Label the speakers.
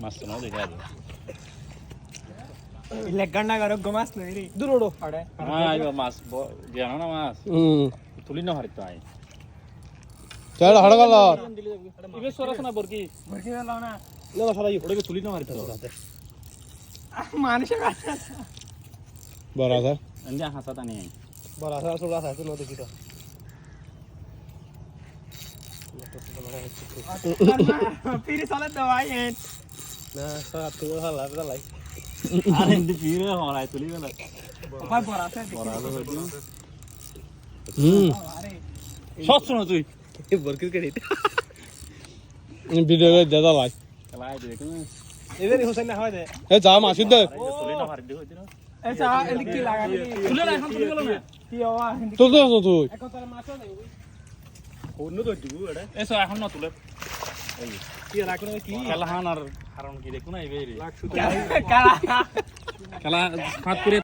Speaker 1: মাছ তো নাও দেখা যাবে
Speaker 2: লেগনা করো গমাস নাই রে দূর ওড়ো আড়ে
Speaker 1: আইবা মাছ জানো না মাছ তুলি না হারিতো আই
Speaker 3: চল হড় গেল
Speaker 1: ইবে সরাস না বরকি
Speaker 2: লাও না
Speaker 3: না সরাই
Speaker 1: ওটাকে তুলি না হারিতো
Speaker 2: মানুষের কাছে
Speaker 3: বড় আছে
Speaker 1: এন্ডা হাসা টানি আই
Speaker 3: বড় আছে ছোট আছে তো দেখি তো
Speaker 2: ফিরে চলে দওয়াই এন
Speaker 3: না সব তো হালা লাই
Speaker 1: আরে এন্ডি ফিরে হরাই তুলি না
Speaker 2: ভাই বড় আছে
Speaker 1: বড় আলো হইতো
Speaker 2: আরে
Speaker 1: সব শুনো তুই
Speaker 3: বরকির কেড়ে ভিডিও দাদা লাই
Speaker 1: লাই দে কোন
Speaker 3: এদের হোসেন না হয় দে এ যা মাসুদ দে
Speaker 1: তুলি না হারিতো হইতো না
Speaker 2: এসা এলি কি লাগানি
Speaker 1: তুলে না এখন তুলি গেল না
Speaker 2: কি হওয়া
Speaker 3: তুই তো তুই
Speaker 2: এখন তার মাছও নাই
Speaker 1: অন্য তো দিব এটা এসো এখন না তুলে এই
Speaker 3: কি রাখো কি
Speaker 1: খেলা হান আর হারন কি দেখো না এই বেরি
Speaker 2: কারা
Speaker 1: খেলা হাত করে